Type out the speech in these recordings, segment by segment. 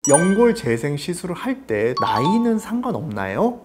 연골 재생 시술을 할 때 나이는 상관없나요?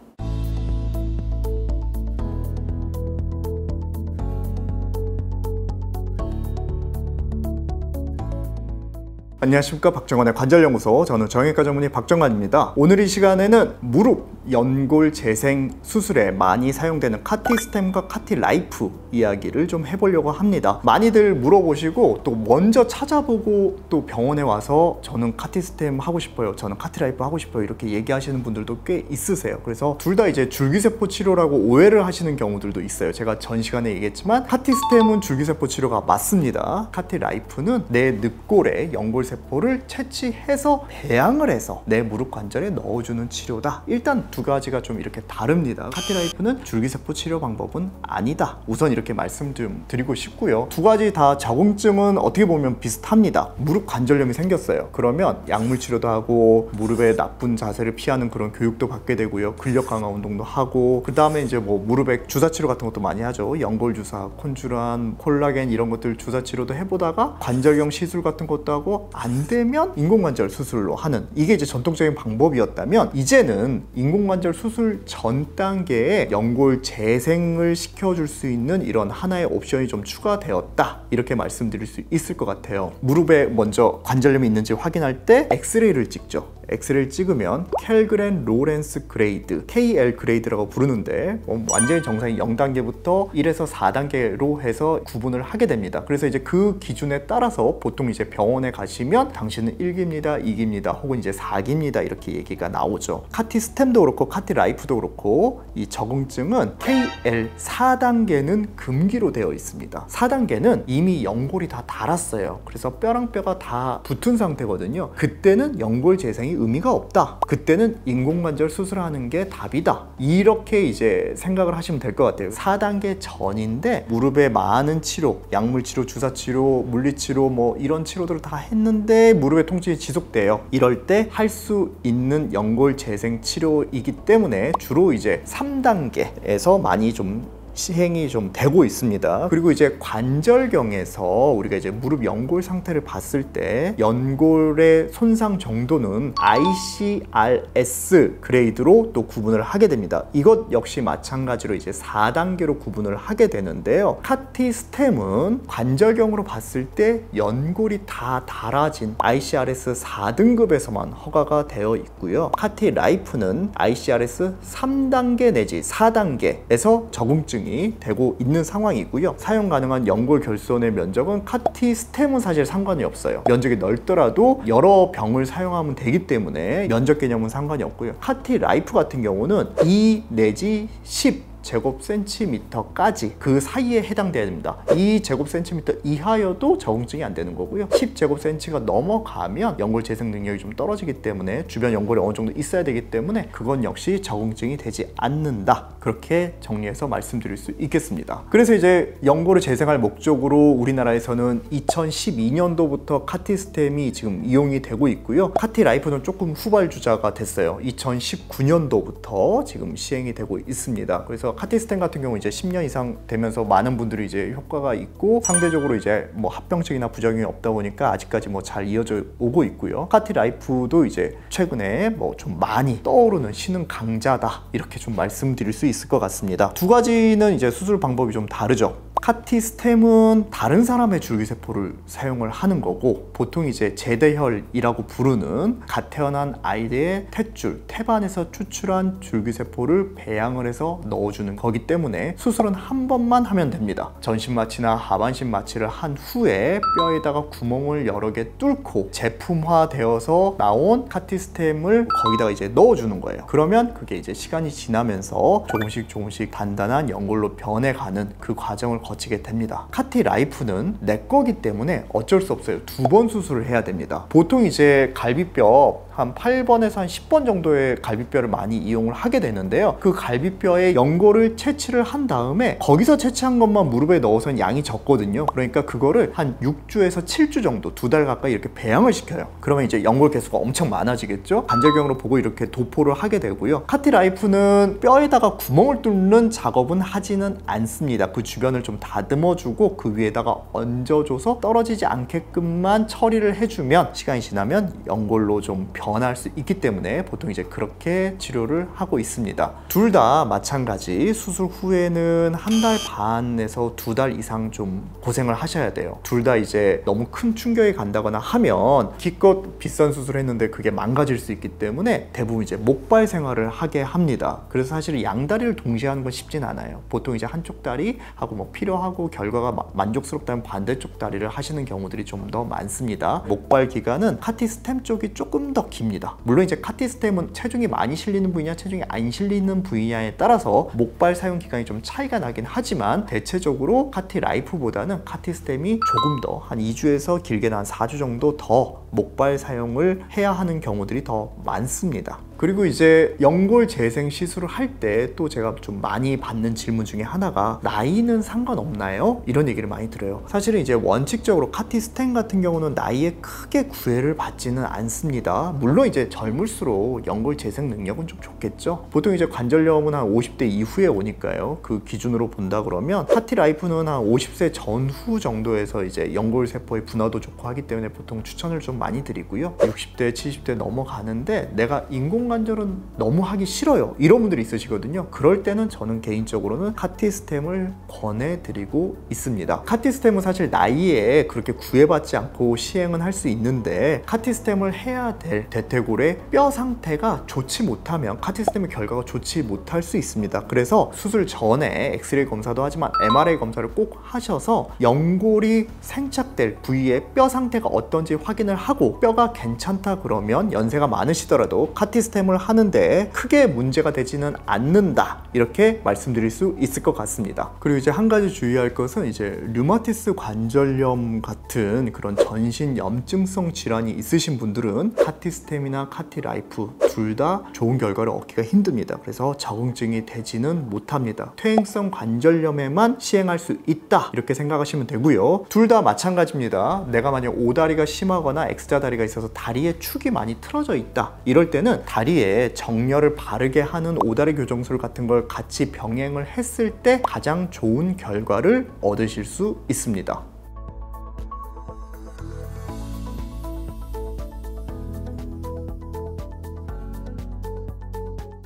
안녕하십니까, 박정환의 관절연구소, 저는 정형외과 전문의 박정환입니다. 오늘 이 시간에는 무릎 연골 재생 수술에 많이 사용되는 카티스템과 카티라이프 이야기를 좀 해보려고 합니다. 많이들 물어보시고 또 먼저 찾아보고 또 병원에 와서 저는 카티스템 하고 싶어요, 저는 카티라이프 하고 싶어요, 이렇게 얘기하시는 분들도 꽤 있으세요. 그래서 둘 다 이제 줄기세포 치료라고 오해를 하시는 경우들도 있어요. 제가 전 시간에 얘기했지만 카티스템은 줄기세포 치료가 맞습니다. 카티라이프는 내 늑골에 연골 세포를 채취해서 배양을 해서 내 무릎 관절에 넣어주는 치료다. 일단 두 가지가 좀 이렇게 다릅니다. 카티라이프는 줄기세포 치료 방법은 아니다, 우선 이렇게 말씀 좀 드리고 싶고요. 두 가지 다 적응증은 어떻게 보면 비슷합니다. 무릎 관절염이 생겼어요. 그러면 약물 치료도 하고 무릎의 나쁜 자세를 피하는 그런 교육도 받게 되고요. 근력 강화 운동도 하고, 그 다음에 이제 뭐 무릎에 주사 치료 같은 것도 많이 하죠. 연골 주사, 콘주란, 콜라겐 이런 것들 주사 치료도 해보다가 관절경 시술 같은 것도 하고, 안 되면 인공관절 수술로 하는, 이게 이제 전통적인 방법이었다면, 이제는 인공관절 수술 전 단계에 연골 재생을 시켜줄 수 있는 이런 하나의 옵션이 좀 추가되었다, 이렇게 말씀드릴 수 있을 것 같아요. 무릎에 먼저 관절염이 있는지 확인할 때 엑스레이를 찍죠. 엑스레이를 찍으면 켈그렌 로렌스 그레이드, KL 그레이드라고 부르는데 완전히 정상이 0단계부터 1에서 4단계로 해서 구분을 하게 됩니다. 그래서 이제 그 기준에 따라서 보통 이제 병원에 가시면 당신은 1기입니다, 2기입니다, 혹은 이제 4기입니다, 이렇게 얘기가 나오죠. 카티스템도 그렇고 카티라이프도 그렇고 이 적응증은 KL 4단계는 금기로 되어 있습니다. 4단계는 이미 연골이 다 닳았어요. 그래서 뼈랑 뼈가 다 붙은 상태거든요. 그때는 연골 재생이 의미가 없다, 그때는 인공관절 수술하는 게 답이다, 이렇게 이제 생각을 하시면 될 것 같아요. 4단계 전인데 무릎에 많은 치료, 약물 치료, 주사 치료, 물리 치료 뭐 이런 치료들을 다 했는데 무릎의 통증이 지속돼요. 이럴 때 할 수 있는 연골 재생 치료이기 때문에 주로 이제 3단계에서 많이 좀 시행이 좀 되고 있습니다. 그리고 이제 관절경에서 우리가 이제 무릎 연골 상태를 봤을 때 연골의 손상 정도는 ICRS 그레이드로 또 구분을 하게 됩니다. 이것 역시 마찬가지로 이제 4단계로 구분을 하게 되는데요. 카티스템은 관절경으로 봤을 때 연골이 다 닳아진 ICRS 4등급에서만 허가가 되어 있고요. 카티라이프는 ICRS 3단계 내지 4단계에서 적응증 되고 있는 상황이고요. 사용 가능한 연골 결손의 면적은 카티스템은 사실 상관이 없어요. 면적이 넓더라도 여러 병을 사용하면 되기 때문에 면적 개념은 상관이 없고요. 카티라이프 같은 경우는 2 내지 10 제곱센티미터까지 그 사이에 해당돼야 됩니다. 2제곱센티미터 이하여도 적응증이 안 되는 거고요. 10제곱센티가 넘어가면 연골 재생 능력이 좀 떨어지기 때문에 주변 연골이 어느 정도 있어야 되기 때문에 그건 역시 적응증이 되지 않는다, 그렇게 정리해서 말씀드릴 수 있겠습니다. 그래서 이제 연골을 재생할 목적으로 우리나라에서는 2012년도부터 카티스템이 지금 이용이 되고 있고요. 카티라이프는 조금 후발주자가 됐어요. 2019년도부터 지금 시행이 되고 있습니다. 그래서 카티스템 같은 경우 이제 10년 이상 되면서 많은 분들이 이제 효과가 있고 상대적으로 이제 뭐 합병증이나 부작용이 없다 보니까 아직까지 뭐 잘 이어져 오고 있고요. 카티라이프도 이제 최근에 뭐 좀 많이 떠오르는 신흥 강자다, 이렇게 좀 말씀드릴 수 있을 것 같습니다. 두 가지는 이제 수술 방법이 좀 다르죠. 카티스템은 다른 사람의 줄기세포를 사용을 하는 거고, 보통 이제 제대혈이라고 부르는 갓 태어난 아이의 탯줄, 태반에서 추출한 줄기세포를 배양을 해서 넣어주는 거기 때문에 수술은 한 번만 하면 됩니다. 전신 마취나 하반신 마취를 한 후에 뼈에다가 구멍을 여러 개 뚫고 제품화 되어서 나온 카티스템을 거기다가 이제 넣어주는 거예요. 그러면 그게 이제 시간이 지나면서 조금씩 단단한 연골로 변해가는 그 과정을 거치게 됩니다. 카티라이프는 내 거기 때문에 어쩔 수 없어요. 2번 수술을 해야 됩니다. 보통 이제 갈비뼈 한 8번에서 한 10번 정도의 갈비뼈를 많이 이용을 하게 되는데요. 그 갈비뼈에 연골을 채취를 한 다음에 거기서 채취한 것만 무릎에 넣어서는 양이 적거든요. 그러니까 그거를 한 6주에서 7주 정도, 2달 가까이 이렇게 배양을 시켜요. 그러면 이제 연골 개수가 엄청 많아지겠죠. 관절경으로 보고 이렇게 도포를 하게 되고요. 카티라이프는 뼈에다가 구멍을 뚫는 작업은 하지는 않습니다. 그 주변을 좀 다듬어주고 그 위에다가 얹어줘서 떨어지지 않게끔만 처리를 해주면 시간이 지나면 연골로 좀 변할 수 있기 때문에 보통 이제 그렇게 치료를 하고 있습니다. 둘 다 마찬가지 수술 후에는 한 달 반에서 2달 이상 좀 고생을 하셔야 돼요. 둘 다 이제 너무 큰 충격이 간다거나 하면 기껏 비싼 수술을 했는데 그게 망가질 수 있기 때문에 대부분 이제 목발 생활을 하게 합니다. 그래서 사실 양다리를 동시에 하는 건 쉽진 않아요. 보통 이제 한쪽 다리 하고 뭐 필요하고 결과가 만족스럽다면 반대쪽 다리를 하시는 경우들이 좀 더 많습니다. 목발 기간은 카티스템 쪽이 조금 더 깁니다. 물론 이제 카티스템은 체중이 많이 실리는 부위냐 체중이 안 실리는 부위냐에 따라서 목발 사용 기간이 좀 차이가 나긴 하지만 대체적으로 카티라이프보다는 카티스템이 조금 더 한 2주에서 길게는 한 4주 정도 더 목발 사용을 해야 하는 경우들이 더 많습니다. 그리고 이제 연골 재생 시술을 할 때 또 제가 좀 많이 받는 질문 중에 하나가 나이는 상관없나요? 이런 얘기를 많이 들어요. 사실은 이제 원칙적으로 카티스템 같은 경우는 나이에 크게 구애를 받지는 않습니다. 물론 이제 젊을수록 연골 재생 능력은 좀 좋겠죠. 보통 이제 관절염은 한 50대 이후에 오니까요. 그 기준으로 본다 그러면 카티라이프는 한 50세 전후 정도에서 이제 연골 세포의 분화도 좋고 하기 때문에 보통 추천을 좀 많이 드리고요. 60대 70대 넘어가는데 내가 인공관절은 너무 하기 싫어요, 이런 분들이 있으시거든요. 그럴 때는 저는 개인적으로는 카티스템을 권해드리고 있습니다. 카티스템은 사실 나이에 그렇게 구애받지 않고 시행은 할 수 있는데 카티스템을 해야 될 대퇴골의 뼈 상태가 좋지 못하면 카티스템의 결과가 좋지 못할 수 있습니다. 그래서 수술 전에 엑스레이 검사도 하지만 MRI 검사를 꼭 하셔서 연골이 생착될 부위의 뼈 상태가 어떤지 확인을 하고 뼈가 괜찮다 그러면 연세가 많으시더라도 카티스템을 하는데 크게 문제가 되지는 않는다, 이렇게 말씀드릴 수 있을 것 같습니다. 그리고 이제 한 가지 주의할 것은 이제 류마티스 관절염 같은 그런 전신 염증성 질환이 있으신 분들은 카티스템이나 카티라이프 둘 다 좋은 결과를 얻기가 힘듭니다. 그래서 적응증이 되지는 못합니다. 퇴행성 관절염에만 시행할 수 있다, 이렇게 생각하시면 되고요. 둘 다 마찬가지입니다. 내가 만약 오다리가 심하거나 X자다리가 있어서 다리에 축이 많이 틀어져 있다, 이럴 때는 다리에 정렬을 바르게 하는 오다리 교정술 같은 걸 같이 병행을 했을 때 가장 좋은 결과를 얻으실 수 있습니다.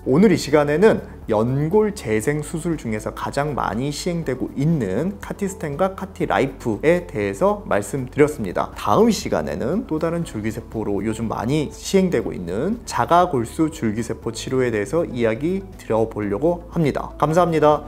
오늘 이 시간에는 연골 재생 수술 중에서 가장 많이 시행되고 있는 카티스템과 카티라이프에 대해서 말씀드렸습니다. 다음 시간에는 또 다른 줄기세포로 요즘 많이 시행되고 있는 자가골수 줄기세포 치료에 대해서 이야기 드려보려고 합니다. 감사합니다.